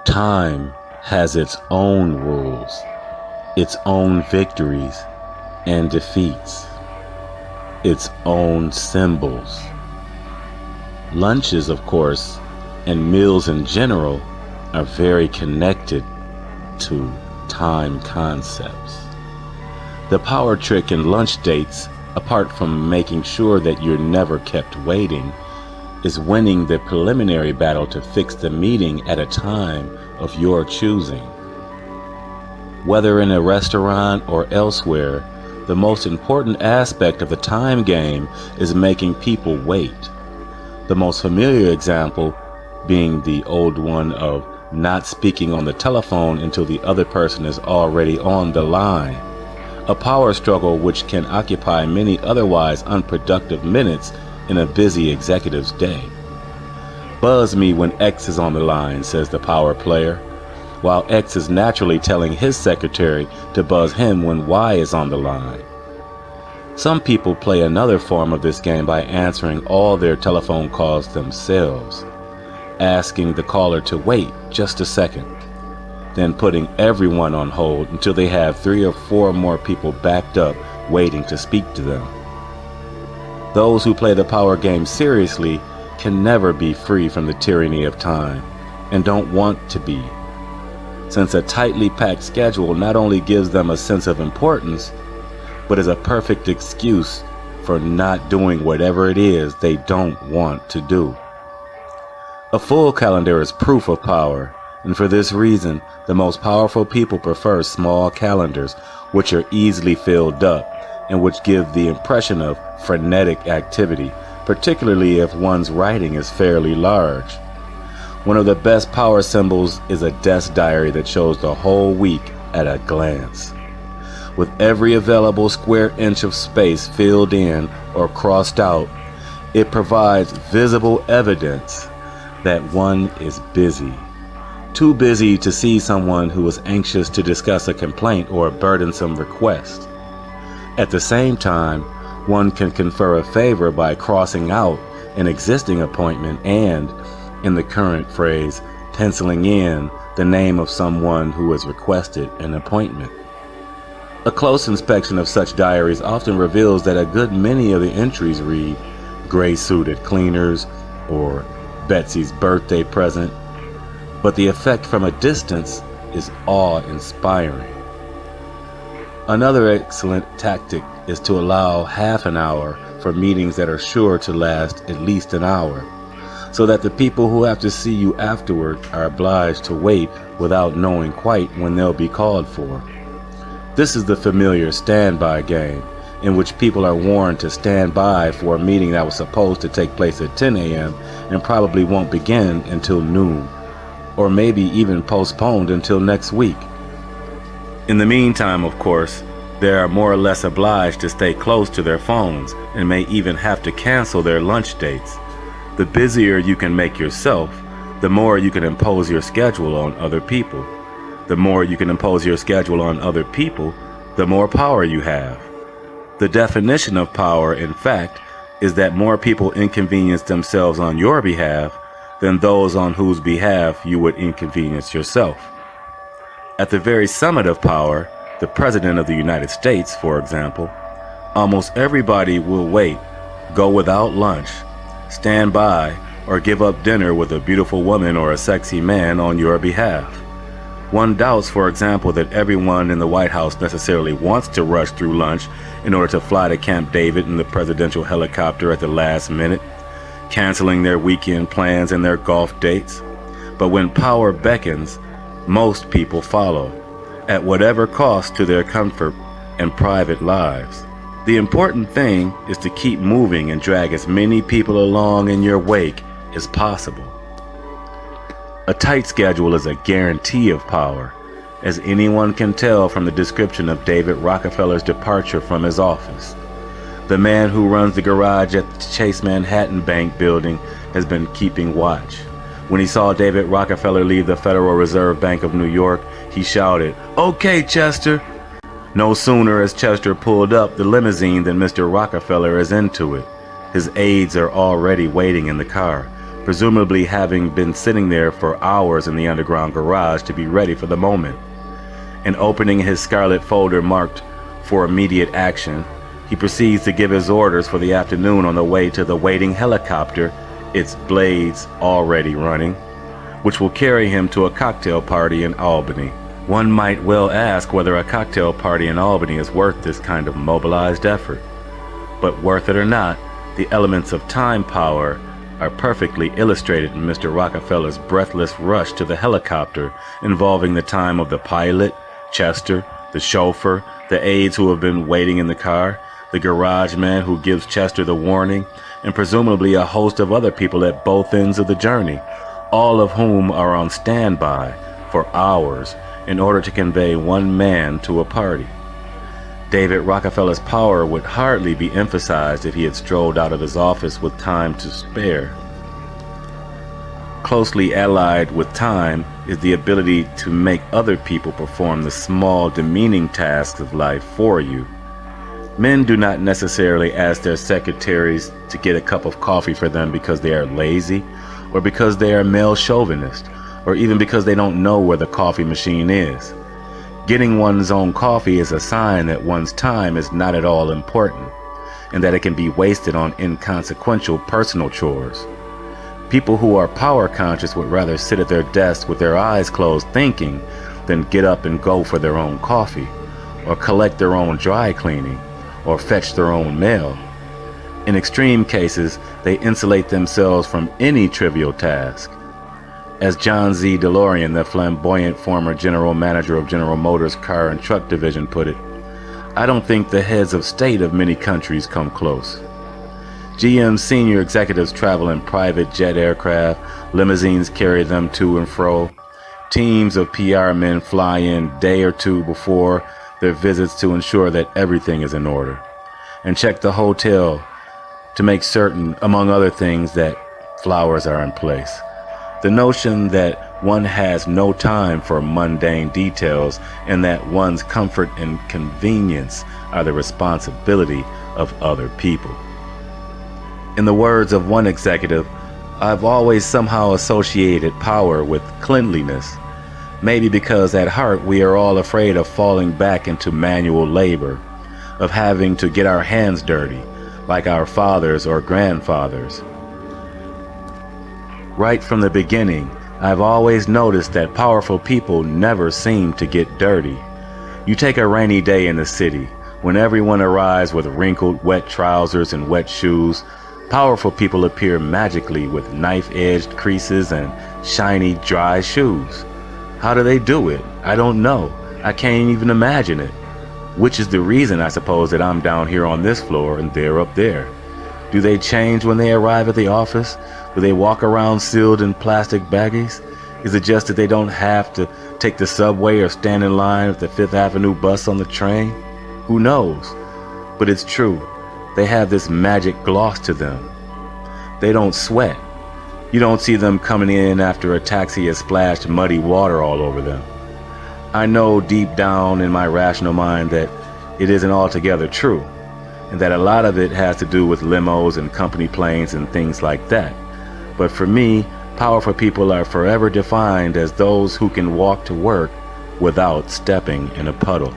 Time has its own rules, its own victories and defeats, its own symbols. Lunches, of course, and meals in general are very connected to time concepts. The power trick in lunch dates, apart from making sure that you're never kept waiting, is winning the preliminary battle to fix the meeting at a time of your choosing. Whether in a restaurant or elsewhere, the most important aspect of the time game is making people wait. The most familiar example being the old one of not speaking on the telephone until the other person is already on the line. A power struggle which can occupy many otherwise unproductive minutes in a busy executive's day. Buzz me when X is on the line, says the power player, while X is naturally telling his secretary to buzz him when Y is on the line. Some people play another form of this game by answering all their telephone calls themselves, asking the caller to wait just a second, then putting everyone on hold until they have 3 or 4 more people backed up waiting to speak to them. Those who play the power game seriously can never be free from the tyranny of time, and don't want to be, since a tightly packed schedule not only gives them a sense of importance, but is a perfect excuse for not doing whatever it is they don't want to do. A full calendar is proof of power, and for this reason, the most powerful people prefer small calendars, which are easily filled up, and which give the impression of frenetic activity, particularly if one's writing is fairly large. One of the best power symbols is a desk diary that shows the whole week at a glance. With every available square inch of space filled in or crossed out, it provides visible evidence that one is busy. Too busy to see someone who is anxious to discuss a complaint or a burdensome request. At the same time, one can confer a favor by crossing out an existing appointment and, in the current phrase, penciling in the name of someone who has requested an appointment. A close inspection of such diaries often reveals that a good many of the entries read gray-suited cleaners or Betsy's birthday present, but the effect from a distance is awe-inspiring. Another excellent tactic is to allow half an hour for meetings that are sure to last at least an hour, so that the people who have to see you afterward are obliged to wait without knowing quite when they'll be called for. This is the familiar standby game, in which people are warned to stand by for a meeting that was supposed to take place at 10 a.m. and probably won't begin until noon, or maybe even postponed until next week. In the meantime, of course, they are more or less obliged to stay close to their phones and may even have to cancel their lunch dates. The busier you can make yourself, the more you can impose your schedule on other people. The more you can impose your schedule on other people, the more power you have. The definition of power, in fact, is that more people inconvenience themselves on your behalf than those on whose behalf you would inconvenience yourself. At the very summit of power, the President of the United States, for example, almost everybody will wait, go without lunch, stand by, or give up dinner with a beautiful woman or a sexy man on your behalf. One doubts, for example, that everyone in the White House necessarily wants to rush through lunch in order to fly to Camp David in the presidential helicopter at the last minute, canceling their weekend plans and their golf dates. But when power beckons, most people follow, at whatever cost to their comfort and private lives. The important thing is to keep moving and drag as many people along in your wake as possible. A tight schedule is a guarantee of power, as anyone can tell from the description of David Rockefeller's departure from his office. The man who runs the garage at the Chase Manhattan Bank building has been keeping watch. When he saw David Rockefeller leave the Federal Reserve Bank of New York, he shouted, "Okay, Chester." No sooner has Chester pulled up the limousine than Mr. Rockefeller is into it. His aides are already waiting in the car, presumably having been sitting there for hours in the underground garage to be ready for the moment. And opening his scarlet folder marked for immediate action, he proceeds to give his orders for the afternoon on the way to the waiting helicopter, its blades already running, which will carry him to a cocktail party in Albany. One might well ask whether a cocktail party in Albany is worth this kind of mobilized effort. But worth it or not, the elements of time power are perfectly illustrated in Mr. Rockefeller's breathless rush to the helicopter, involving the time of the pilot, Chester, the chauffeur, the aides who have been waiting in the car, the garage man who gives Chester the warning, and presumably a host of other people at both ends of the journey, all of whom are on standby for hours in order to convey one man to a party. David Rockefeller's power would hardly be emphasized if he had strolled out of his office with time to spare. Closely allied with time is the ability to make other people perform the small, demeaning tasks of life for you. Men do not necessarily ask their secretaries to get a cup of coffee for them because they are lazy, or because they are male chauvinist, or even because they don't know where the coffee machine is. Getting one's own coffee is a sign that one's time is not at all important, and that it can be wasted on inconsequential personal chores. People who are power conscious would rather sit at their desks with their eyes closed thinking than get up and go for their own coffee, or collect their own dry cleaning, or fetch their own mail. In extreme cases, they insulate themselves from any trivial task. As John Z. DeLorean, the flamboyant former general manager of General Motors' car and truck division, put it, "I don't think the heads of state of many countries come close." GM's senior executives travel in private jet aircraft, limousines carry them to and fro. Teams of PR men fly in day or two before their visits to ensure that everything is in order, and check the hotel to make certain, among other things, that flowers are in place. The notion that one has no time for mundane details and that one's comfort and convenience are the responsibility of other people. In the words of one executive, "I've always somehow associated power with cleanliness, maybe because at heart we are all afraid of falling back into manual labor, of having to get our hands dirty, like our fathers or grandfathers. Right from the beginning, I've always noticed that powerful people never seem to get dirty. You take a rainy day in the city, when everyone arrives with wrinkled, wet trousers and wet shoes. Powerful people appear magically with knife-edged creases and shiny, dry shoes. How do they do it? I don't know. I can't even imagine it. Which is the reason, I suppose, that I'm down here on this floor and they're up there. Do they change when they arrive at the office? Do they walk around sealed in plastic baggies? Is it just that they don't have to take the subway or stand in line with the Fifth Avenue bus on the train? Who knows? But it's true. They have this magic gloss to them. They don't sweat. You don't see them coming in after a taxi has splashed muddy water all over them. I know deep down in my rational mind that it isn't altogether true, and that a lot of it has to do with limos and company planes and things like that. But for me, powerful people are forever defined as those who can walk to work without stepping in a puddle.